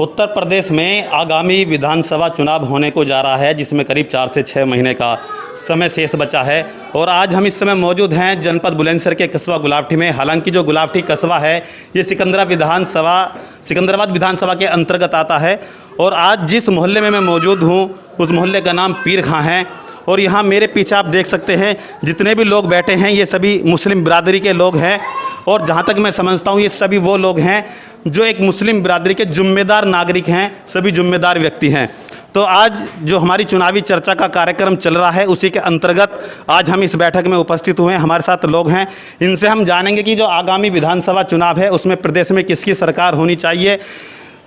उत्तर प्रदेश में आगामी विधानसभा चुनाव होने को जा रहा है, जिसमें करीब 4 से 6 महीने का समय शेष बचा है। और आज हम इस समय मौजूद हैं जनपद बुलंदशहर के कस्बा गुलावटी में। हालांकि जो गुलावटी कस्बा है ये सिकंदराबाद विधानसभा के अंतर्गत आता है। और आज जिस मोहल्ले में मैं मौजूद हूँ उस मोहल्ले का नाम पीर खां है। और यहाँ मेरे पीछे आप देख सकते हैं जितने भी लोग बैठे हैं ये सभी मुस्लिम बिरादरी के लोग हैं। और जहाँ तक मैं समझता हूँ ये सभी वो लोग हैं जो एक मुस्लिम बिरादरी के जिम्मेदार नागरिक हैं, सभी जिम्मेदार व्यक्ति हैं। तो आज जो हमारी चुनावी चर्चा का कार्यक्रम चल रहा है उसी के अंतर्गत आज हम इस बैठक में उपस्थित हुए हैं। हमारे साथ लोग हैं, इनसे हम जानेंगे कि जो आगामी विधानसभा चुनाव है उसमें प्रदेश में किसकी सरकार होनी चाहिए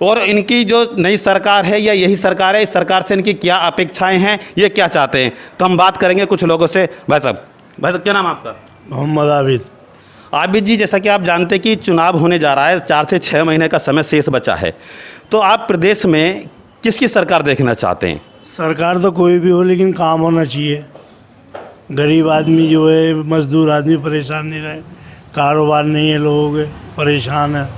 और इनकी जो नई सरकार है या यही सरकार है, इस सरकार से इनकी क्या अपेक्षाएं हैं, ये क्या चाहते हैं। तो हम बात करेंगे कुछ लोगों से। भाई साहब क्या नाम आपका? मोहम्मद आबिद। आबिद जी, जैसा कि आप जानते हैं कि चुनाव होने जा रहा है, 4 से 6 महीने का समय शेष बचा है, तो आप प्रदेश में किसकी सरकार देखना चाहते हैं? सरकार तो कोई भी हो लेकिन काम होना चाहिए। गरीब आदमी जो है, मजदूर आदमी परेशान नहीं रहे, कारोबार नहीं है, लोगों के परेशान है।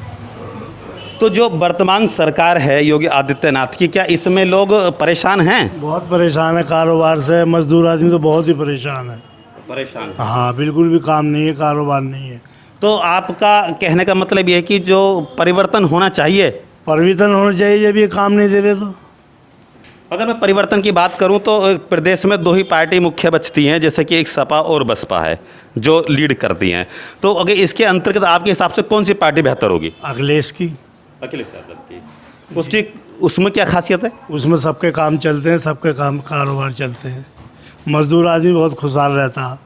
तो जो वर्तमान सरकार है योगी आदित्यनाथ की, क्या इसमें लोग परेशान हैं? बहुत परेशान है कारोबार से, मजदूर आदमी तो बहुत ही परेशान है। परेशान? हाँ, बिल्कुल भी काम नहीं है, कारोबार नहीं है। तो आपका कहने का मतलब ये है कि जो परिवर्तन होना चाहिए, परिवर्तन होना चाहिए जब ये काम नहीं दे रहे तो। अगर मैं परिवर्तन की बात करूं तो प्रदेश में 2 ही पार्टी मुख्य बचती हैं, जैसे कि एक सपा और बसपा है जो लीड करती हैं। तो अगर इसके अंतर्गत आपके हिसाब से कौन सी पार्टी बेहतर होगी? अखिलेश की। अखिलेश यादव की। उसकी उसमें क्या खासियत है? उसमें सबके काम चलते हैं, सबके काम कारोबार चलते हैं, मजदूर आदमी बहुत खुशहाल रहता है।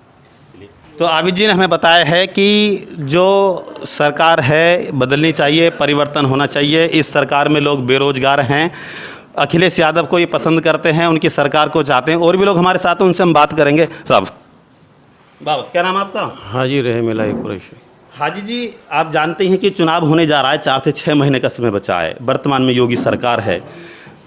तो आबिद जी ने हमें बताया है कि जो सरकार है बदलनी चाहिए, परिवर्तन होना चाहिए। इस सरकार में लोग बेरोजगार हैं, अखिलेश यादव को ये पसंद करते हैं, उनकी सरकार को चाहते हैं। और भी लोग हमारे साथ हैं, उनसे हम बात करेंगे। साहब बाबा क्या नाम आपका? हाजी रहमतुल्लाह कुरैशी। हाजी जी, आप जानते हैं कि चुनाव होने जा रहा है, 4 से 6 महीने का समय बचा है, वर्तमान में योगी सरकार है,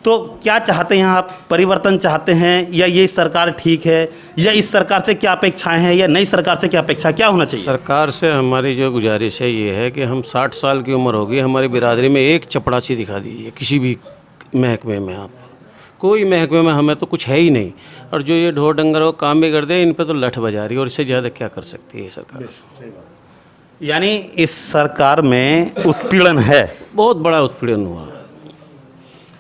तो क्या चाहते हैं आप? परिवर्तन चाहते हैं या ये सरकार ठीक है, या इस सरकार से क्या अपेक्षाएं हैं, या नई सरकार से क्या अपेक्षा, क्या होना चाहिए? सरकार से हमारी जो गुजारिश है ये है कि हम 60 साल की उम्र होगी, हमारी बिरादरी में एक चपड़ासी दिखा दीजिए किसी भी महकमे में। आप कोई महकमे में हमें तो कुछ है ही नहीं। और जो ये ढोर डंगर को काम भी कर दे, इन पे तो लठ बजा रही है, और इससे ज़्यादा क्या कर सकती है सरकार? यानी इस सरकार में उत्पीड़न है, बहुत बड़ा उत्पीड़न हुआ,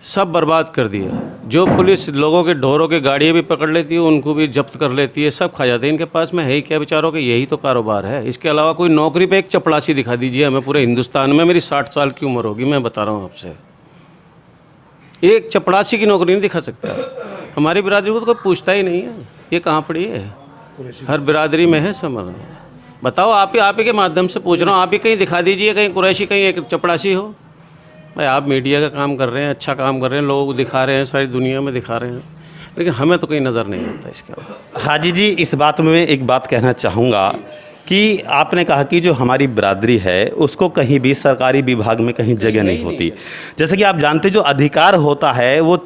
सब बर्बाद कर दिया। जो पुलिस लोगों के ढोरों की गाड़ियाँ भी पकड़ लेती है, उनको भी जब्त कर लेती है, सब खा जाते हैं। इनके पास में है ही क्या बेचारों के? यही तो कारोबार है। इसके अलावा कोई नौकरी पे एक चपड़ासी दिखा दीजिए हमें पूरे हिंदुस्तान में। मेरी 60 साल की उम्र होगी, मैं बता रहा हूँ आपसे, एक चपड़ासी की नौकरी नहीं दिखा सकता। हमारी बिरादरी को तो कोई पूछता ही नहीं है, ये कहाँ पड़ी है? हर बिरादरी में है समझ। बताओ, आप ही के माध्यम से पूछ रहा हूँ, आप ही कहीं दिखा दीजिए, कहीं कुरैशी, कहीं एक चपड़ासी हो। भाई आप मीडिया का काम कर रहे हैं, अच्छा काम कर रहे हैं, लोगों को दिखा रहे हैं, सारी दुनिया में दिखा रहे हैं, लेकिन हमें तो कहीं नज़र नहीं आता इसके अलावा। हाजी जी, इस बात में मैं एक बात कहना चाहूँगा कि आपने कहा कि जो हमारी बिरादरी है उसको कहीं भी सरकारी विभाग में कहीं जगह नहीं होती। जैसे कि आप जानते, जो अधिकार होता है वो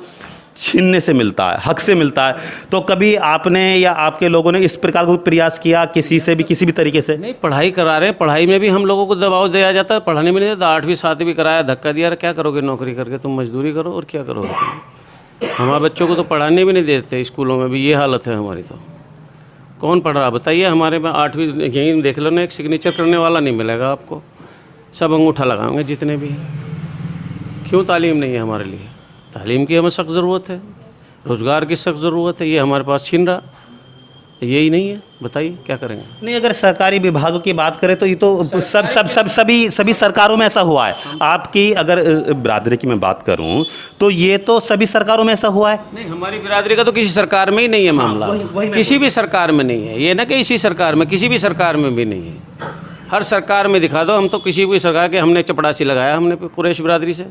छीनने से मिलता है, हक से मिलता है। तो कभी आपने या आपके लोगों ने इस प्रकार का प्रयास किया किसी से भी, किसी भी तरीके से? नहीं, पढ़ाई करा रहे हैं, पढ़ाई में भी हम लोगों को दबाव दिया जाता है, पढ़ाने में नहीं देता। 8वीं 7वीं कराया, धक्का दिया, क्या करोगे नौकरी करके? तुम मजदूरी करो और क्या करोगे तुम? हमारे बच्चों को तो पढ़ाने भी नहीं देते, स्कूलों में भी ये हालत है हमारी। तो कौन पढ़ रहा बताइए? हमारे में 8वीं यहीं देख लो ना, एक सिग्नेचर करने वाला नहीं मिलेगा आपको, सब अंगूठा लगाएंगे जितने भी हैं। क्यों तालीम नहीं है हमारे लिए? तालीम की हमें सख्त ज़रूरत है, रोज़गार की सख्त ज़रूरत है, ये हमारे पास छीन रहा, यही नहीं है। बताइए क्या करेंगे? नहीं, अगर सरकारी विभागों की बात करें तो ये तो सभी सरकारों में ऐसा हुआ है। आपकी अगर बिरादरी की मैं बात करूं तो ये तो सभी सरकारों में ऐसा हुआ है। नहीं, हमारी बिरादरी का तो किसी सरकार में ही नहीं है मामला। किसी भी सरकार में नहीं है ये, ना कि इसी सरकार में, किसी भी सरकार में भी नहीं है। हर सरकार में दिखा दो, हम तो किसी भी सरकार के हमने चपड़ासी लगाया हमने कुरैश बिरादरी से।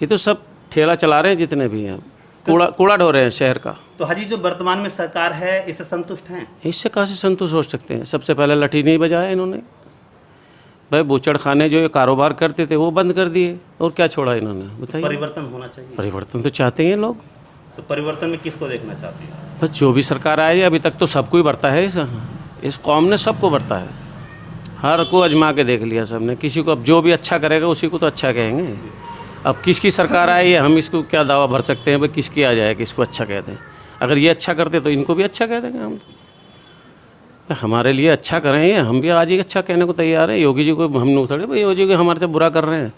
ये तो सब ठेला चला रहे हैं जितने भी हैं, कूड़ा ढो रहे हैं शहर का। तो हाजी, जो वर्तमान में सरकार है इससे संतुष्ट हैं? इससे कहाँ से संतुष्ट हो सकते हैं? सबसे पहले लठी नहीं बजाया इन्होंने। भाई बूचड़ खाने जो ये कारोबार करते थे वो बंद कर दिए, और क्या छोड़ा इन्होंने? बताइए। परिवर्तन होना चाहिए। परिवर्तन तो चाहते हैं लोग। तो परिवर्तन में किसको देखना चाहते हैं? बस जो भी सरकार आई है अभी तक तो सबको ही बढ़ता है, इस कौम ने सबको बढ़ता है, हर को आजमा के देख लिया सबने। किसी को अब जो भी अच्छा करेगा उसी को तो अच्छा कहेंगे। अब किसकी सरकार आए ये हम इसको क्या दावा भर सकते हैं भाई किसकी आ जाए, किसको अच्छा कहते हैं। अगर ये अच्छा करते तो इनको भी अच्छा कह देंगे हम तो। हमारे लिए अच्छा करें ये, हम भी आज ही अच्छा कहने को तैयार हैं। योगी जी को हम नहीं उतरे भाई, योगी जी को हमारे से बुरा कर रहे हैं,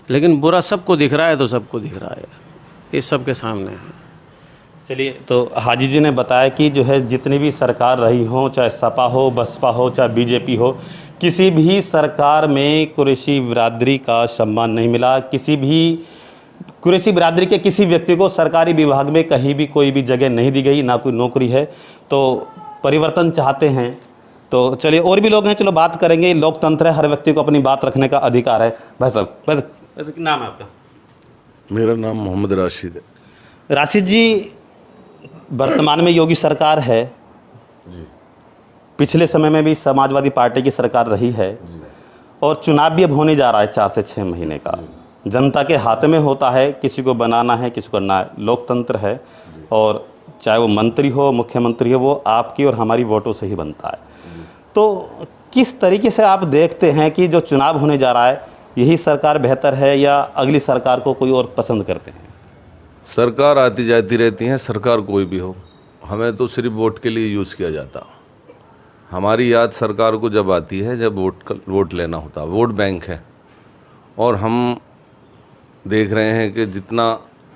लेकिन बुरा सबको दिख रहा है तो सबको दिख रहा है, ये सबके सामने है। चलिए, तो हाजी जी ने बताया कि जो है जितनी भी सरकार रही हो, चाहे सपा हो, बसपा हो, चाहे बीजेपी हो, किसी भी सरकार में कुरैशी बिरादरी का सम्मान नहीं मिला। किसी भी कुरैशी बिरादरी के किसी व्यक्ति को सरकारी विभाग में कहीं भी कोई भी जगह नहीं दी गई, ना कोई नौकरी है। तो परिवर्तन चाहते हैं तो चलिए, और भी लोग हैं, चलो बात करेंगे। लोकतंत्र है, हर व्यक्ति को अपनी बात रखने का अधिकार है। भाई साहब, वैसे क्या नाम है आपका? मेरा नाम मोहम्मद राशिद है। राशिद जी, वर्तमान में योगी सरकार है जी। पिछले समय में भी समाजवादी पार्टी की सरकार रही है और चुनाव भी अब होने जा रहा है 4 से 6 महीने का। जनता के हाथ में होता है, किसी को बनाना है, किसी को ना। लोकतंत्र है और चाहे वो मंत्री हो, मुख्यमंत्री हो, वो आपकी और हमारी वोटों से ही बनता है। तो किस तरीके से आप देखते हैं कि जो चुनाव होने जा रहा है, यही सरकार बेहतर है या अगली सरकार को कोई और पसंद करते हैं? सरकार आती जाती रहती है, सरकार कोई भी हो, हमें तो सिर्फ वोट के लिए यूज़ किया जाता। हमारी याद सरकार को जब आती है जब वोट लेना होता। वोट बैंक है और हम देख रहे हैं कि जितना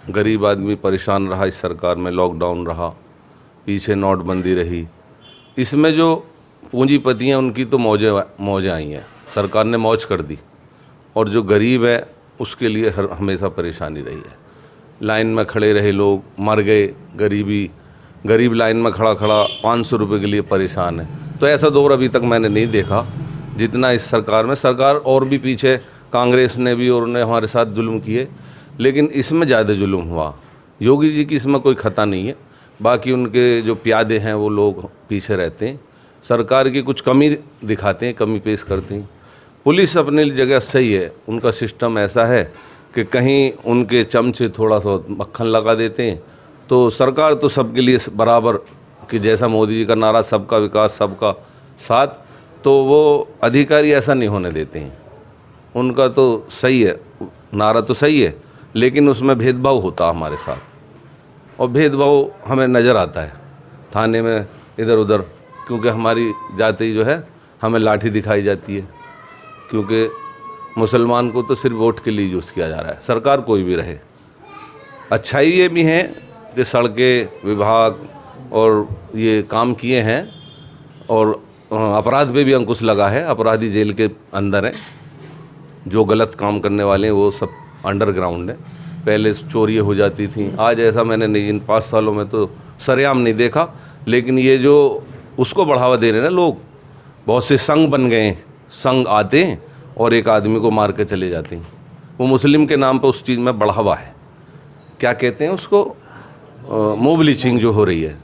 गरीब आदमी परेशान रहा इस सरकार में, लॉकडाउन रहा, पीछे नोटबंदी रही, इसमें जो पूंजीपति हैं उनकी तो मौजें आई हैं, सरकार ने मौज कर दी। और जो गरीब है उसके लिए हमेशा परेशानी रही है। लाइन में खड़े रहे लोग, मर गए, गरीब लाइन में खड़ा 500 रुपये के लिए परेशान है। तो ऐसा दौर अभी तक मैंने नहीं देखा जितना इस सरकार में। सरकार और भी पीछे कांग्रेस ने भी और उन्हें हमारे साथ जुल्म किए, लेकिन इसमें ज़्यादा जुल्म हुआ। योगी जी की इसमें कोई खता नहीं है, बाकी उनके जो प्यादे हैं वो लोग पीछे रहते हैं, सरकार की कुछ कमी दिखाते हैं, कमी पेश करते हैं। पुलिस अपने जगह सही है, उनका सिस्टम ऐसा है कि कहीं उनके चमचे थोड़ा सा मक्खन लगा देते हैं। तो सरकार तो सबके लिए बराबर, कि जैसा मोदी जी का नारा सबका विकास सबका साथ, तो वो अधिकारी ऐसा नहीं होने देते हैं। उनका तो सही है, नारा तो सही है, लेकिन उसमें भेदभाव होता हमारे साथ, और भेदभाव हमें नज़र आता है थाने में इधर उधर, क्योंकि हमारी जाति जो है हमें लाठी दिखाई जाती है, क्योंकि मुसलमान को तो सिर्फ वोट के लिए यूज़ किया जा रहा है, सरकार कोई भी रहे। अच्छाई ये भी है कि सड़कें विभाग और ये काम किए हैं और अपराध पे भी अंकुश लगा है। अपराधी जेल के अंदर हैं, जो गलत काम करने वाले हैं वो सब अंडरग्राउंड है। पहले चोरी हो जाती थी, आज ऐसा मैंने नहीं, इन 5 सालों में तो सरेआम नहीं देखा। लेकिन ये जो उसको बढ़ावा दे रहे हैं ना लोग, बहुत से संघ बन गए हैं, संघ आते हैं और एक आदमी को मार के चले जाते हैं। वो मुस्लिम के नाम पर उस चीज़ में बढ़ावा है, क्या कहते हैं उसको, मोब लीचिंग जो हो रही है,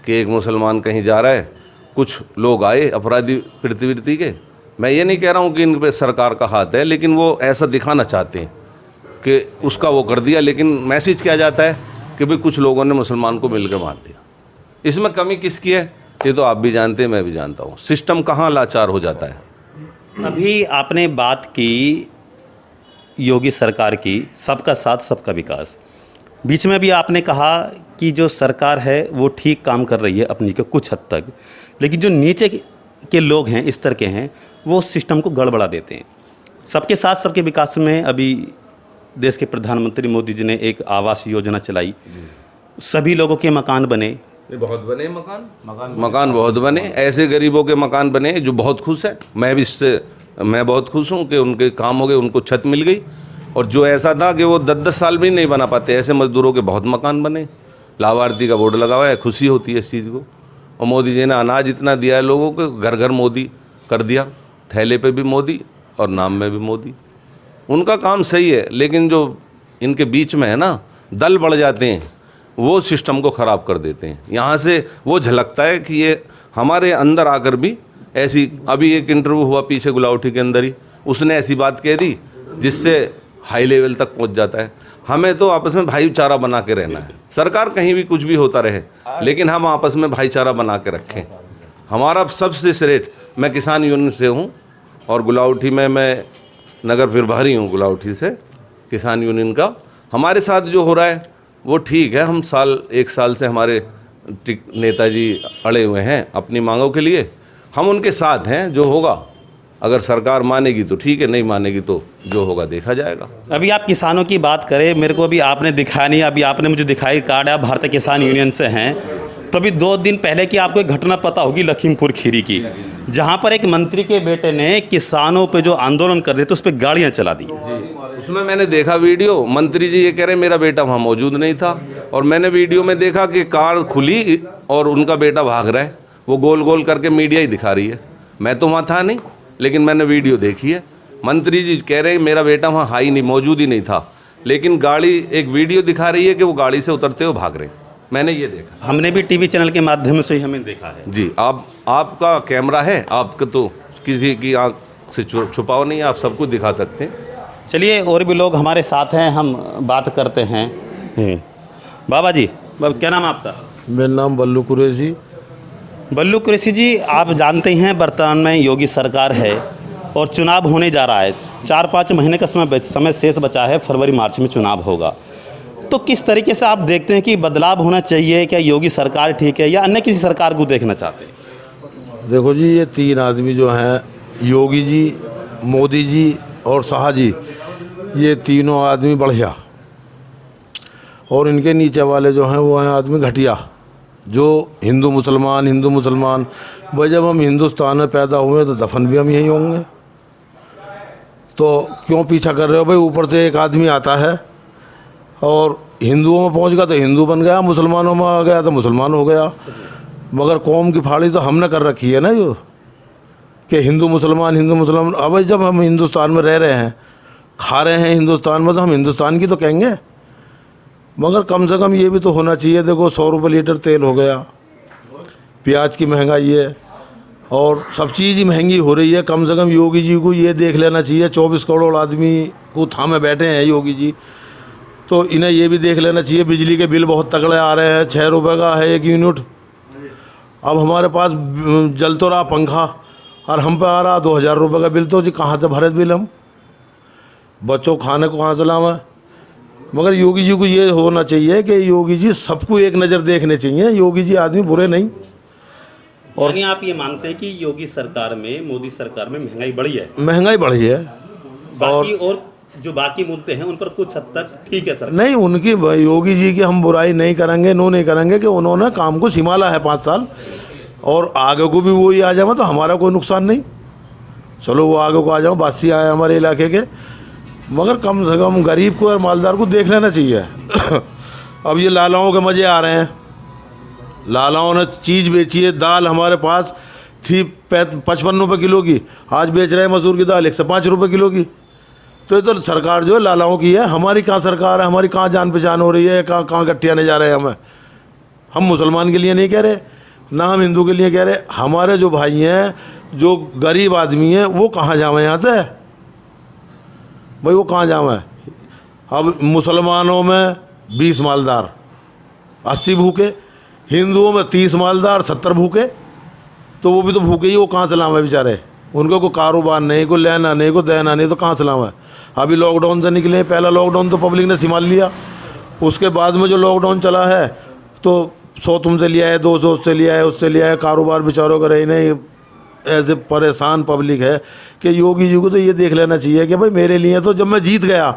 कि एक मुसलमान कहीं जा रहा है, कुछ लोग आए अपराधी प्रवृत्ति के। मैं ये नहीं कह रहा हूँ कि इन पे सरकार का हाथ है, लेकिन वो ऐसा दिखाना चाहते हैं कि उसका वो कर दिया, लेकिन मैसेज क्या जाता है कि भाई कुछ लोगों ने मुसलमान को मिल के मार दिया। इसमें कमी किसकी है, ये तो आप भी जानते हैं, मैं भी जानता हूँ। सिस्टम कहाँ लाचार हो जाता है। अभी आपने बात की योगी सरकार की, सबका साथ सबका विकास। बीच में भी आपने कहा कि जो सरकार है वो ठीक काम कर रही है अपनी के कुछ हद तक, लेकिन जो नीचे के लोग हैं, इस तरह के हैं, वो सिस्टम को गड़बड़ा देते हैं। सबके साथ सबके विकास में अभी देश के प्रधानमंत्री मोदी जी ने एक आवास योजना चलाई, सभी लोगों के मकान बने, बहुत बने मकान बहुत बने। ऐसे गरीबों के मकान बने जो बहुत खुश है। मैं बहुत खुश हूँ कि उनके काम हो गए, उनको छत मिल गई। और जो ऐसा था कि वो 10-10 साल भी नहीं बना पाते, ऐसे मजदूरों के बहुत मकान बने। लाभार्थी का बोर्ड लगा हुआ है, खुशी होती है इस चीज़ को। और मोदी जी ने अनाज इतना दिया है लोगों को, घर घर मोदी कर दिया, थैले पे भी मोदी और नाम में भी मोदी। उनका काम सही है, लेकिन जो इनके बीच में है ना, दल बढ़ जाते हैं, वो सिस्टम को ख़राब कर देते हैं। यहाँ से वो झलकता है कि ये हमारे अंदर आकर भी ऐसी, अभी एक इंटरव्यू हुआ पीछे गुलाउठी के अंदर ही, उसने ऐसी बात कह दी जिससे हाई लेवल तक पहुँच जाता है। हमें तो आपस में भाईचारा बना के रहना है। सरकार कहीं भी कुछ भी होता रहे, लेकिन हम आपस में भाईचारा बना के रखें। हमारा सबसे श्रेष्ठ, मैं किसान यूनियन से हूँ और गुलाउठी में मैं नगर प्रभारी हूँ गुलाउठी से, किसान यूनियन का। हमारे साथ जो हो रहा है वो ठीक है, हम एक साल से हमारे नेताजी अड़े हुए हैं अपनी मांगों के लिए, हम उनके साथ हैं। जो होगा अगर सरकार मानेगी तो ठीक है, नहीं मानेगी तो जो होगा देखा जाएगा। अभी आप किसानों की बात करें, मेरे को अभी आपने दिखाया नहीं, अभी आपने मुझे दिखाई कार्ड, आप भारतीय किसान यूनियन से हैं। तो अभी 2 दिन पहले की आपको एक घटना पता होगी लखीमपुर खीरी की, जहां पर एक मंत्री के बेटे ने किसानों पे जो आंदोलन कर रहे थे उस पर गाड़ियां चला दी। उसमें मैंने देखा वीडियो, मंत्री जी ये कह रहे मेरा बेटा वहाँ मौजूद नहीं था, और मैंने वीडियो में देखा कि कार खुली और उनका बेटा भाग रहा है, वो गोल गोल करके मीडिया ही दिखा रही है। मैं तो वहाँ था नहीं, लेकिन मैंने वीडियो देखी है। मंत्री जी कह रहे मेरा बेटा वहाँ हाई नहीं, मौजूद ही नहीं था, लेकिन गाड़ी एक वीडियो दिखा रही है कि वो गाड़ी से उतरते हुए भाग रहे हैं। मैंने ये देखा, हमने भी टीवी चैनल के माध्यम से ही हमें देखा है। जी। आपका कैमरा है, आपका तो किसी की आंख से छुपाव नहीं है, आप सब कुछ दिखा सकते हैं। चलिए, और भी लोग हमारे साथ हैं, हम बात करते हैं। बाबा जी, क्या नाम है आपका? मेरा नाम बल्लू कुरैशी। बल्लू कुरैशी जी, आप जानते हैं वर्तमान में योगी सरकार है और चुनाव होने जा रहा है। 4-5 महीने का समय शेष बचा है, फरवरी मार्च में चुनाव होगा। तो किस तरीके से आप देखते हैं कि बदलाव होना चाहिए? क्या योगी सरकार ठीक है या अन्य किसी सरकार को देखना चाहते हैं? देखो जी, ये 3 आदमी जो हैं, योगी जी, मोदी जी और शाह जी, ये तीनों आदमी बढ़िया, और इनके नीचे वाले जो हैं वो हैं आदमी घटिया, जो हिंदू मुसलमान। भाई जब हम हिंदुस्तान में पैदा हुए तो दफन भी हम यहीं होंगे, तो क्यों पीछा कर रहे हो भाई? ऊपर से एक आदमी आता है और हिंदुओं में पहुंच गया तो हिंदू बन गया, मुसलमानों में आ गया तो मुसलमान हो गया। मगर कौम की फाड़ी तो हमने कर रखी है ना, जो कि हिंदू मुसलमान। अब जब हम हिंदुस्तान में रह रहे हैं, खा रहे हैं हिंदुस्तान में, तो हम हिंदुस्तान की तो कहेंगे। मगर कम से कम ये भी तो होना चाहिए। देखो 100 रुपये लीटर तेल हो गया, प्याज की महंगाई है, और सब चीज़ ही महंगी हो रही है। कम से कम योगी जी को ये देख लेना चाहिए, 24 करोड़ आदमी को थामे बैठे हैं योगी जी, तो इन्हें ये भी देख लेना चाहिए। बिजली के बिल बहुत तगड़े आ रहे हैं, 6 रुपये का है 1 यूनिट। अब हमारे पास जल तो रहा पंखा, और हम पे आ रहा 2000 रुपये का बिल, तो जी कहाँ से भरे बिल हम? बच्चों खाने को कहाँ से लावा? मगर योगी जी को ये होना चाहिए कि योगी जी सबको एक नज़र देखने चाहिए। योगी जी आदमी बुरे नहीं। और यानी आप ये मानते हैं कि योगी सरकार में, मोदी सरकार में महंगाई बढ़ी है? महंगाई बढ़ी है, बाकी और जो बाकी मुद्दे हैं उन पर कुछ हद तक ठीक है सर? नहीं, उनकी योगी जी की हम बुराई नहीं करेंगे, नहीं करेंगे कि उन्होंने काम को संभाला है 5 साल, और आगे को भी वही आ जाए तो हमारा कोई नुकसान नहीं। चलो वो आगे को आ जाओ, बासी आए हमारे इलाके के, मगर कम से कम गरीब को और मालदार को देख लेना चाहिए। अब ये लालाओं के मज़े आ रहे हैं। लालाओं ने चीज़ बेची है। दाल हमारे पास थी 55 रुपये किलो की, आज बेच रहे हैं मसूर की दाल 105 रुपये किलो की। तो ये तो सरकार जो है लालाओं की है। हमारी कहाँ सरकार है? हमारी कहाँ जान पहचान हो रही है? कहाँ गट्टियाने जा रहे हैं हमें? हम मुसलमान के लिए नहीं कह रहे, ना हम हिंदू के लिए कह रहे। हमारे जो भाई हैं, जो गरीब आदमी हैं, वो कहाँ जावें यहाँ से भाई? वो कहाँ जावें? अब मुसलमानों में 20 मालदार, 80 भूखे, हिंदुओं में 30 मालदार, 70 भूखे, तो वो भी तो भूखे ही। वो कहाँ से लावें बेचारे? उनको कोई कारोबार नहीं, कोई लेना नहीं, कोई देना नहीं, तो कहाँ से लावें? अभी लॉकडाउन से निकले, पहला लॉकडाउन तो पब्लिक ने संभाल लिया। उसके बाद में जो लॉकडाउन चला है, तो 100 तुमसे लिया है, 200 उससे लिया है, उससे लिया है। कारोबार बेचारों का रही नहीं। ऐसे परेशान पब्लिक है कि योगी जी को तो ये देख लेना चाहिए कि भाई मेरे लिए तो जब मैं जीत गया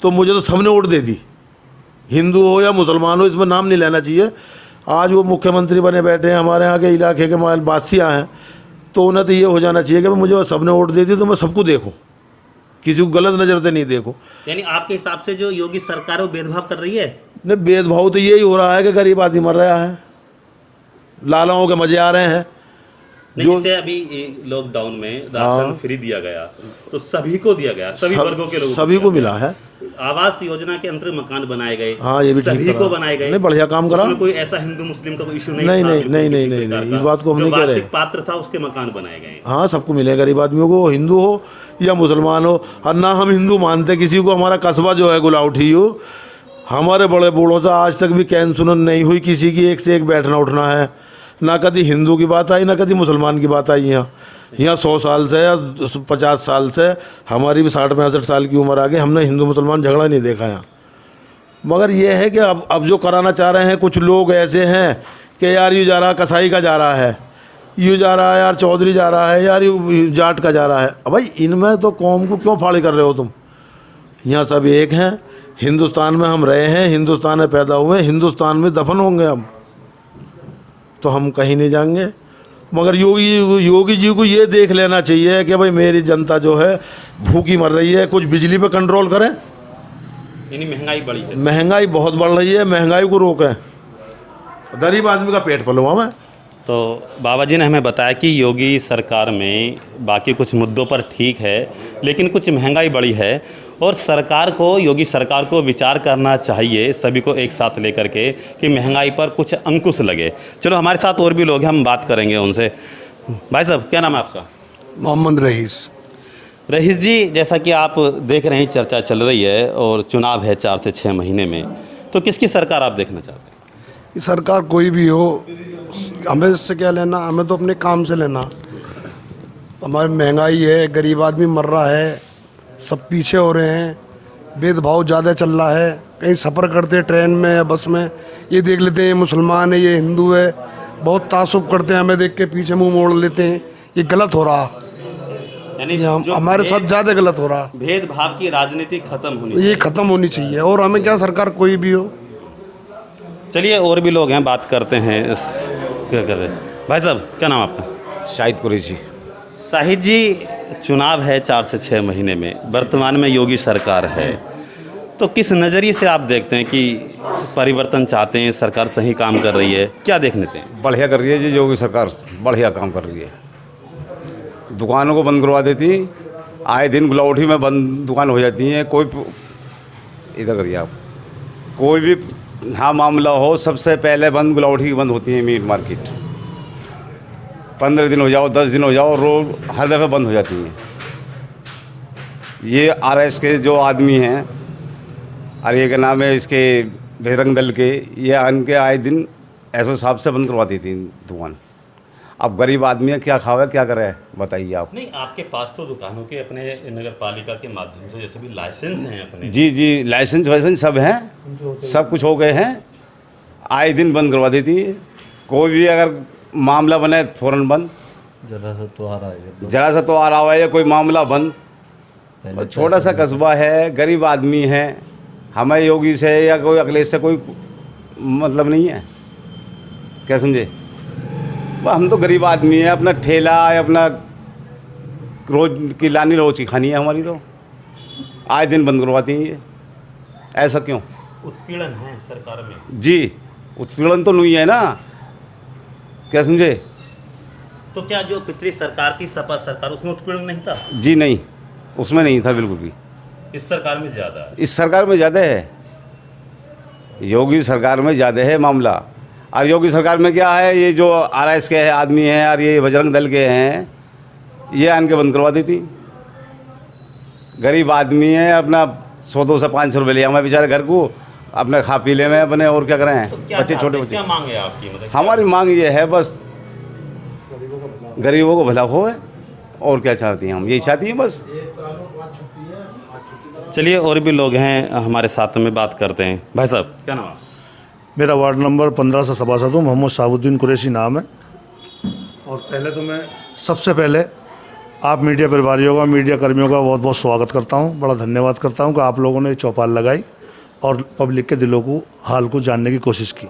तो मुझे तो सबने वोट दे दी, हिंदू हो या मुसलमान हो, इसमें नाम नहीं लेना चाहिए। आज वो मुख्यमंत्री बने बैठे हैं, हमारे यहाँ के इलाके के बासियाँ हैं, तो उन्हें तो ये हो जाना चाहिए कि मुझे सबने वोट दे दी तो मैं सबको देखूँ, किसी को गलत नज़र से नहीं देखूँ। यानी आपके हिसाब से जो योगी सरकार है वो भेदभाव कर रही है? नहीं, भेदभाव तो यही हो रहा है कि गरीब आदमी मर रहा है, लालाओं के मजे आ रहे हैं। जो जैसे अभी लॉकडाउन में राशन फ्री दिया गया, तो सभी को दिया गया, सभी वर्गों के लोगों सभी को मिला है। आवास योजना के अंतर्गत मकान बनाए गए, हाँ, ये भी सभी को बनाए गए। नहीं, बढ़िया काम करा। कोई ऐसा हिंदू मुस्लिम का कोई इशू नहीं, नहीं, इस बात को हम नहीं कह रहे। पात्र था उसके मकान बनाए गए। हाँ, सबको मिले, गरीब आदमियों को, हिंदू हो या मुसलमान हो। और ना हम हिंदू मानते किसी को। हमारा कस्बा जो है गुलाउठी हो, हमारे बड़े बूढ़ों से आज तक भी कैन सुनन नहीं हुई किसी की। एक से एक बैठना उठना है, ना कभी हिंदू की बात आई, ना कभी मुसलमान की बात आई। यहाँ यहाँ 100 साल से या 50 साल से, हमारी भी 60-65 साल की उम्र आ गई, हमने हिंदू मुसलमान झगड़ा नहीं देखा यहाँ। मगर ये है कि अब जो कराना चाह रहे हैं कुछ लोग ऐसे हैं कि यार ये जा रहा कसाई का जा रहा है, ये जा रहा है यार चौधरी जा रहा है, यार ये जाट का जा रहा है। अब भाई इनमें तो कौम को क्यों फाड़ी कर रहे हो तुम? यहाँ सब एक हैं, हिंदुस्तान में हम रहे हैं, हिंदुस्तान में पैदा हुए, हिंदुस्तान में दफन होंगे हम, तो हम कहीं नहीं जाएंगे। मगर योगी जी को ये देख लेना चाहिए कि भाई मेरी जनता जो है भूखी मर रही है, कुछ बिजली पे कंट्रोल करें। यानी महंगाई बढ़ी है, महंगाई बहुत बढ़ रही है, महंगाई को रोकें, गरीब आदमी का पेट पलवा में। तो बाबा जी ने हमें बताया कि योगी सरकार में बाकी कुछ मुद्दों पर ठीक है, लेकिन कुछ महंगाई बढ़ी है और सरकार को, योगी सरकार को विचार करना चाहिए सभी को एक साथ लेकर के कि महंगाई पर कुछ अंकुश लगे। चलो हमारे साथ और भी लोग हैं, हम बात करेंगे उनसे। भाई साहब क्या नाम है आपका? मोहम्मद रईस। रईस जी, जैसा कि आप देख रहे हैं चर्चा चल रही है और चुनाव है 4 से 6 महीने में, तो किसकी सरकार आप देखना चाहते हैं? ये सरकार कोई भी हो, हमें इससे क्या लेना, हमें तो अपने काम से लेना। हमारी महंगाई है, गरीब आदमी मर रहा है, सब पीछे हो रहे हैं, भेदभाव ज़्यादा चल रहा है। कहीं सफ़र करते ट्रेन में या बस में ये देख लेते हैं ये मुसलमान है, ये हिंदू है, बहुत तासुब करते हैं, हमें देख के पीछे मुंह मोड़ लेते हैं। ये गलत हो रहा, यानी ये जो हमारे साथ ज़्यादा गलत हो रहा। भेदभाव की राजनीति खत्म होनी ये ख़त्म होनी चाहिए, और हमें क्या, सरकार कोई भी हो। चलिए और भी लोग हैं, बात करते हैं। क्या कर रहे हैं भाई साहब, क्या नाम आपका? शाहिद कुरैशी। शाहिद जी, चुनाव है 4 से 6 महीने में, वर्तमान में योगी सरकार है, तो किस नज़रिए से आप देखते हैं कि परिवर्तन चाहते हैं, सरकार सही काम कर रही है, क्या देखने देते हैं? बढ़िया कर रही है जी, योगी सरकार बढ़िया काम कर रही है। दुकानों को बंद करवा देती, आए दिन गुलावटी में बंद दुकान हो जाती हैं। कोई इधर करिए आप, कोई भी हाँ मामला हो, सबसे पहले बंद गुलावटी की बंद होती है मीट मार्केट। 15 दिन हो जाओ, 10 दिन हो जाओ, रोज हर दफ़े बंद हो जाती हैं। ये RS के जो आदमी हैं, और ये क्या नाम है इसके, बजरंग दल के, ये आन के आए दिन ऐसे हिसाब से बंद करवा देती दुकान। अब गरीब आदमी है, क्या खावे क्या करे बताइए आप। नहीं, आपके पास तो दुकानों के अपने नगर पालिका के माध्यम से जैसे भी लाइसेंस हैं अपने। जी, लाइसेंस वाइसेंस सब हैं, सब कुछ हो गए हैं, आए दिन बंद करवा देती है। कोई भी अगर मामला बने फ़ौरन बंद, जरा सा तो आ रहा है कोई मामला बंद। छोटा सा कस्बा है, गरीब आदमी है, हमें योगी से या कोई अखिलेश से कोई मतलब नहीं है, क्या समझे। हम तो गरीब आदमी है, अपना ठेला है, अपना रोज की लानी रोज की खानी है हमारी, तो आए दिन बंद करवाती हैं ये। ऐसा क्यों? उत्पीड़न है सरकार में जी, उत्पीड़न तो नहीं है ना, क्या समझे। तो क्या जो पिछली सरकार थी, सपा सरकार, उसमें उत्पीड़न नहीं था? जी नहीं, उसमें नहीं था बिल्कुल भी। इस सरकार में ज़्यादा है? इस सरकार में ज़्यादा है, योगी सरकार में ज़्यादा है मामला। और योगी सरकार में क्या है, ये जो RS के आदमी हैं और ये बजरंग दल के हैं, ये आन के बंद करवा देती। गरीब आदमी है, अपना 100-200 से 500 रुपये लिया मैं बेचारे घर को, अपने खा पी ले में अपने, और क्या करें। तो क्या बच्चे छोटे बच्चे, क्या मांग है आपकी? मतलब हमारी मांग ये है बस गरीबों को भला हो, और क्या चाहती हैं हम, यही चाहती हैं बस। चलिए और भी लोग हैं हमारे साथ में, बात करते हैं। भाई साहब क्या नाम है? मेरा वार्ड नंबर 15 से सभासद हूँ, मोहम्मद शाहबुद्दीन कुरैशी नाम है। और पहले तो मैं सबसे पहले आप मीडिया परिवारियों का, मीडिया कर्मियों का बहुत बहुत स्वागत करता हूँ, बड़ा धन्यवाद करता हूँ कि आप लोगों ने चौपाल लगाई और पब्लिक के दिलों को, हाल को जानने की कोशिश की।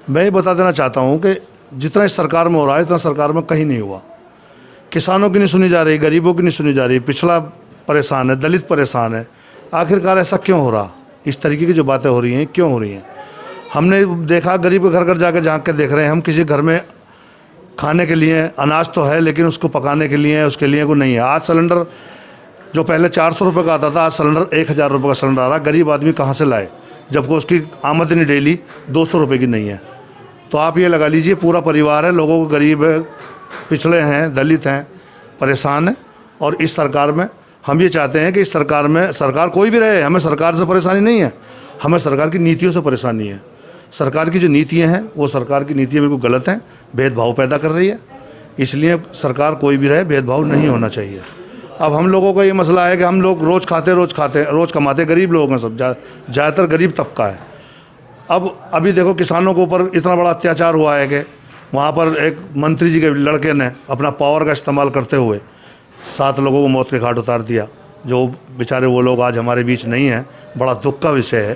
मैं ये बता देना चाहता हूँ कि जितना इस सरकार में हो रहा है, इतना सरकार में कहीं नहीं हुआ। किसानों की नहीं सुनी जा रही, गरीबों की नहीं सुनी जा रही, पिछड़ा परेशान है, दलित परेशान है। आखिरकार ऐसा क्यों हो रहा? इस तरीके की जो बातें हो रही हैं, क्यों हो रही हैं? हमने देखा गरीब के घर घर जाकर झांक के देख रहे हैं हम, किसी घर में खाने के लिए अनाज तो है, लेकिन उसको पकाने के लिए, उसके लिए को नहीं है। आज सिलेंडर जो पहले 400 रुपये का आता था, आज सिलेंडर 1000 रुपये का सिलेंडर आ रहा। गरीब आदमी कहाँ से लाए, जबकि उसकी आमदनी डेली 200 रुपये की नहीं है। तो आप ये लगा लीजिए, पूरा परिवार है, लोगों को गरीब है, पिछड़े हैं, दलित हैं, परेशान हैं। और इस सरकार में हम ये चाहते हैं कि इस सरकार में, सरकार कोई भी रहे, हमें सरकार से परेशानी नहीं है, हमें सरकार की नीतियों से परेशानी है। सरकार की जो नीतियां हैं, वो सरकार की नीतियां बिल्कुल गलत हैं, भेदभाव पैदा कर रही है। इसलिए सरकार कोई भी रहे, भेदभाव नहीं होना चाहिए। अब हम लोगों का ये मसला है कि हम लोग रोज़ कमाते गरीब लोग हैं, सब ज़्यादातर गरीब तबका है। अब अभी देखो किसानों के ऊपर इतना बड़ा अत्याचार हुआ है कि वहाँ पर एक मंत्री जी के लड़के ने अपना पावर का इस्तेमाल करते हुए 7 लोगों को मौत के घाट उतार दिया। जो बेचारे वो लोग आज हमारे बीच नहीं हैं, बड़ा दुख का विषय है।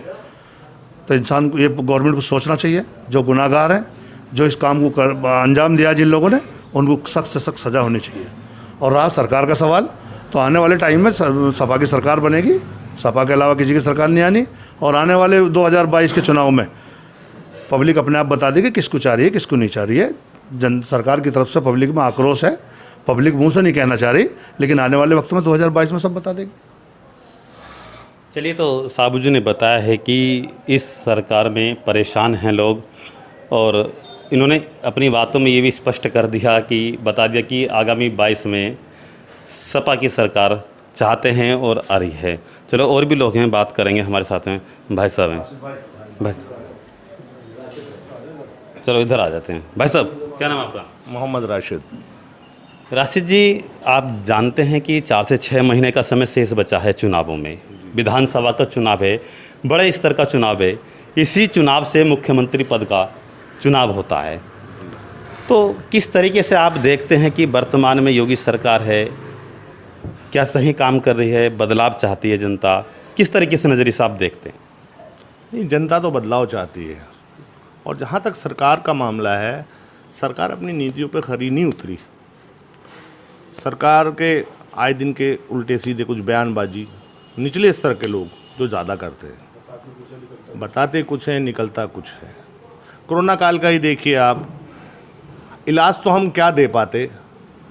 तो इंसान को, ये गवर्नमेंट को सोचना चाहिए, जो गुनाहगार हैं, जो इस काम को अंजाम दिया जिन लोगों ने, उनको सख्त से सख्त सज़ा होनी चाहिए। और रहा सरकार का सवाल, तो आने वाले टाइम में सपा की सरकार बनेगी, सपा के अलावा किसी की सरकार नहीं आनी। और आने वाले 2022 के चुनाव में पब्लिक अपने आप बता देगी किसको चाह रही है, किसको नहीं चाह रही है। सरकार की तरफ से पब्लिक में आक्रोश है, पब्लिक मुंह से नहीं कहना चाह रही, लेकिन आने वाले वक्त में 2022 में सब बता देगी। चलिए, तो साबू जी ने बताया है कि इस सरकार में परेशान हैं लोग, और इन्होंने अपनी बातों में ये भी स्पष्ट कर दिया कि बता दिया कि आगामी 22 में सपा की सरकार चाहते हैं और आ रही है। चलो, और भी लोग हैं, बात करेंगे हमारे साथ में। भाई साहब हैं, भाई चलो इधर आ जाते हैं। भाई साहब, क्या नाम है आपका? मोहम्मद राशिद। राशिद जी, आप जानते हैं कि 4 से 6 महीने का समय शेष बचा है चुनावों में। विधानसभा का चुनाव है, बड़े स्तर का चुनाव है। इसी चुनाव से मुख्यमंत्री पद का चुनाव होता है। तो किस तरीके से आप देखते हैं कि वर्तमान में योगी सरकार है, क्या सही काम कर रही है, बदलाव चाहती है जनता? किस तरीके से नज़रिए से आप देखते हैं? नहीं, जनता तो बदलाव चाहती है। और जहाँ तक सरकार का मामला है, सरकार अपनी नीतियों पे खरी नहीं उतरी। सरकार के आए दिन के उल्टे सीधे कुछ बयानबाजी निचले स्तर के लोग जो ज़्यादा करते हैं, बताते कुछ है, निकलता कुछ है। कोरोना काल का ही देखिए आप, इलाज तो हम क्या दे पाते,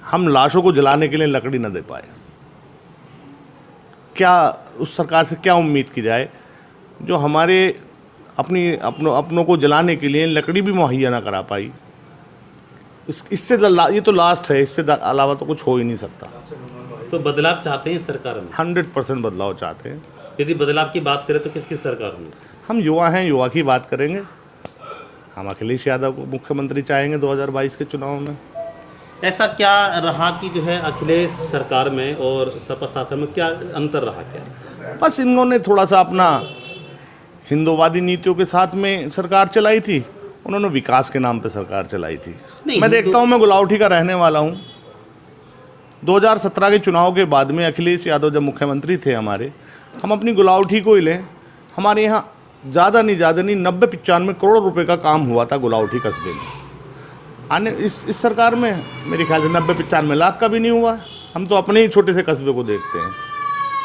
हम लाशों को जलाने के लिए लकड़ी न दे पाए। क्या उस सरकार से क्या उम्मीद की जाए जो हमारे अपनों को जलाने के लिए लकड़ी भी मुहैया ना करा पाई? इससे ये तो लास्ट है, इससे अलावा तो कुछ हो ही नहीं सकता। तो बदलाव चाहते हैं सरकार में? 100% बदलाव चाहते हैं। यदि बदलाव की बात करें तो किसकी सरकार में? हम युवा हैं, युवा की बात करेंगे। हम अखिलेश यादव को मुख्यमंत्री चाहेंगे 2022 के चुनाव में। ऐसा क्या रहा कि जो है अखिलेश सरकार में और सपा सरकार में क्या अंतर रहा? क्या बस इन्होंने थोड़ा सा अपना हिंदूवादी नीतियों के साथ में सरकार चलाई थी, उन्होंने विकास के नाम पे सरकार चलाई थी। मैं देखता हूँ, मैं गुलावटी का रहने वाला हूँ। 2017 के चुनाव के बाद में अखिलेश यादव जब मुख्यमंत्री थे हमारे, हम अपनी गुलावटी को ही लें, हमारे यहाँ ज़्यादा नहीं 90-95 करोड़ रुपए का काम हुआ था गुलावटी कस्बे में। आने इस सरकार में मेरे ख्याल से 90-95 लाख का भी नहीं हुआ है। हम तो अपने ही छोटे से कस्बे को देखते हैं।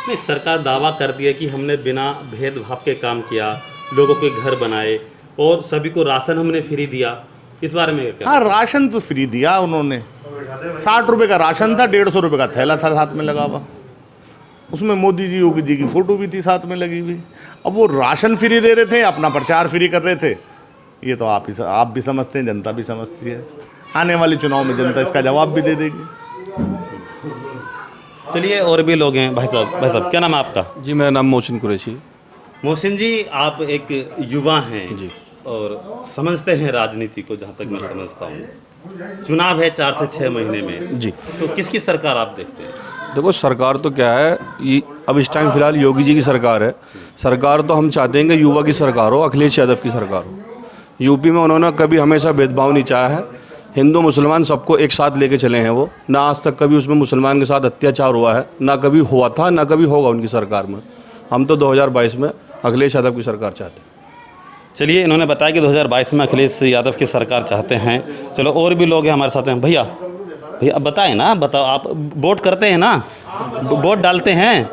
नहीं, सरकार दावा कर दिया कि हमने बिना भेदभाव के काम किया, लोगों के घर बनाए और सभी को राशन हमने फ्री दिया। इस बारे में क्या? हाँ, राशन तो फ्री दिया उन्होंने। 60 रुपये का राशन था, 150 रुपये का थैला था साथ में लगा हुआ। उसमें मोदी जी, योगी जी की फ़ोटो भी थी साथ में लगी हुई। अब वो राशन फ्री दे रहे थे, अपना प्रचार फ्री कर रहे थे। ये तो आप भी समझते हैं, जनता भी समझती है। आने वाले चुनाव में जनता इसका जवाब भी दे देगी। चलिए, और भी लोग हैं। भाई साहब, क्या नाम है आपका? जी, मेरा नाम मोहसिन कुरैशी। मोहसिन जी, आप एक युवा हैं जी और समझते हैं राजनीति को, जहाँ तक मैं समझता हूँ। चुनाव है 4 से 6 महीने में जी, तो किसकी सरकार आप देखते हैं? देखो, सरकार तो क्या है, ये अब इस टाइम फिलहाल योगी जी की सरकार है। सरकार तो हम चाहते हैं कि युवा की सरकार हो, अखिलेश यादव की सरकार हो। यूपी में उन्होंने कभी हमेशा भेदभाव नहीं चाहा है। हिंदू मुसलमान सबको एक साथ लेके चले हैं वो। ना आज तक कभी उसमें मुसलमान के साथ अत्याचार हुआ है, ना कभी हुआ था, ना कभी होगा उनकी सरकार में। हम तो 2022 में अखिलेश यादव की सरकार चाहते हैं। चलिए, इन्होंने बताया कि 2022 में अखिलेश यादव की सरकार चाहते हैं। चलो, और भी लोग हैं हमारे साथ हैं। भैया अब बताएं ना, बताओ, आप वोट करते हैं ना, वोट डालते हैं?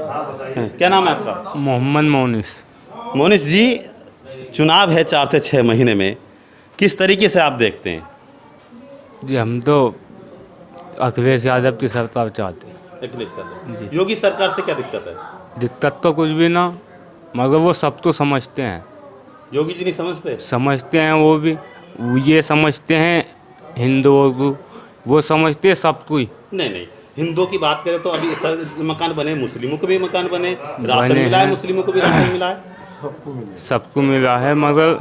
क्या नाम है आपका? मोहम्मद मोनिस। मोनिस जी, चुनाव है 4 से 6 महीने में, किस तरीके से आप देखते हैं? जी, हम तो अखिलेश यादव की सरकार चाहते हैं। अखिलेश यादव। योगी सरकार से क्या दिक्कत है? दिक्कत तो कुछ भी ना, मगर वो सब तो समझते हैं। योगी जी नहीं समझते? समझते हैं, वो भी ये समझते हैं हिंदुओं को, वो समझते हैं सबको ही। नहीं, हिंदुओं की बात करें तो अभी मकान बने, मुस्लिमों को भी मकान बने, राशन मिला है, मुस्लिमों को भी राशन मिला है, सबको मिला है। मगर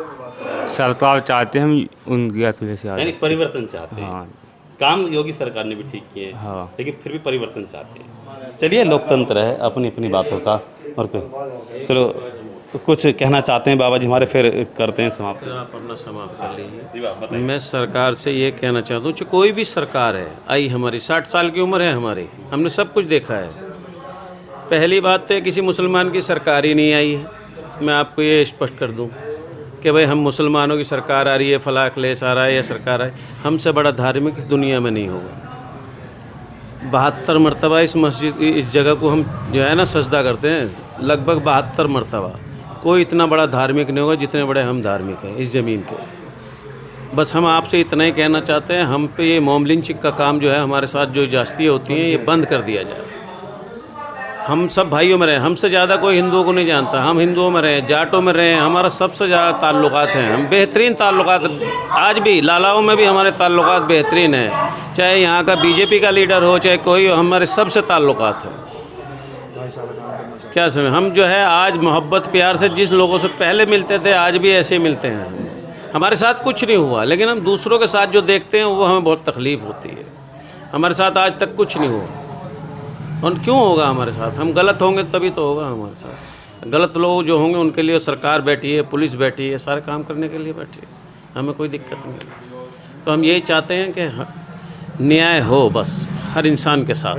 सरकार चाहते हैं हम उनकी अखिलेश यादव, यानी परिवर्तन चाहते हैं। हाँ। काम योगी सरकार ने भी ठीक किए हैं, हाँ। लेकिन फिर भी परिवर्तन चाहते हैं। चलिए, लोकतंत्र है, अपनी अपनी बातों का। और कोई चलो कुछ कहना चाहते हैं बाबा जी हमारे, फिर करते हैं समाप्त। फिर आप अपना समाप्त कर लीजिए। जी बाबा बताइए। मैं सरकार से ये कहना चाहता हूँ कि कोई भी सरकार है आई, हमारी 60 साल की उम्र है हमारी, हमने सब कुछ देखा है। पहली बात तो किसी मुसलमान की सरकार ही नहीं आई है, मैं आपको ये स्पष्ट कर दूं कि भाई हम मुसलमानों की सरकार आ रही है, फलाह अखिलेश आ रहा है या सरकार आई, हमसे बड़ा धार्मिक दुनिया में नहीं होगा। 72 मरतबा इस मस्जिद, इस जगह को हम जो है ना सजदा करते हैं, लगभग 72 मरतबा। कोई इतना बड़ा धार्मिक नहीं होगा जितने बड़े हम धार्मिक हैं इस ज़मीन के। बस हम आपसे इतना ही कहना चाहते हैं, हम पे ये मॉब लिंचिंग का काम जो है, हमारे साथ जो जास्तियाँ होती हैं, ये बंद कर दिया जाए। हम सब भाइयों में रहें, हमसे ज़्यादा कोई हिंदुओं को नहीं जानता, हम हिंदुओं में रहें, जाटों में रहें, हमारा सबसे ज़्यादा ताल्लुकात हैं, हम बेहतरीन ताल्लुकात, आज भी लालाओं में भी हमारे ताल्लुकात बेहतरीन हैं, चाहे यहाँ का बीजेपी का लीडर हो चाहे कोई हो, हमारे सबसे ताल्लुकात हैं। क्या समझ, हम जो है आज मोहब्बत प्यार से जिस लोगों से पहले मिलते थे आज भी ऐसे मिलते हैं। हमारे साथ कुछ नहीं हुआ, लेकिन हम दूसरों के साथ जो देखते हैं वो हमें बहुत तकलीफ़ होती है। हमारे साथ आज तक कुछ नहीं हुआ, और क्यों होगा हमारे साथ? हम गलत होंगे तभी तो होगा हमारे साथ। गलत लोग जो होंगे उनके लिए सरकार बैठी है, पुलिस बैठी है, सारे काम करने के लिए बैठी है, हमें कोई दिक्कत नहीं है। तो हम यही चाहते हैं कि न्याय हो, बस हर इंसान के साथ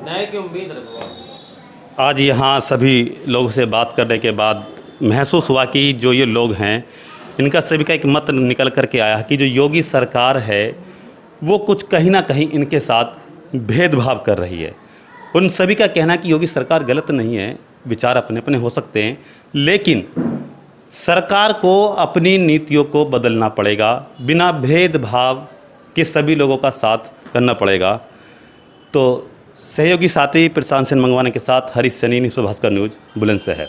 न्याय की उम्मीद रखो। आज यहाँ सभी लोगों से बात करने के बाद महसूस हुआ कि जो ये लोग हैं, इनका सभी का एक मत निकल कर के आया कि जो योगी सरकार है वो कुछ कहीं ना कहीं इनके साथ भेदभाव कर रही है। उन सभी का कहना कि योगी सरकार गलत नहीं है, विचार अपने अपने हो सकते हैं, लेकिन सरकार को अपनी नीतियों को बदलना पड़ेगा, बिना भेदभाव के सभी लोगों का साथ करना पड़ेगा। तो सहयोगी साथी प्रशांत सिंह मंगवाने के साथ हरीश सैनी, भास्कर न्यूज़, बुलंदशहर।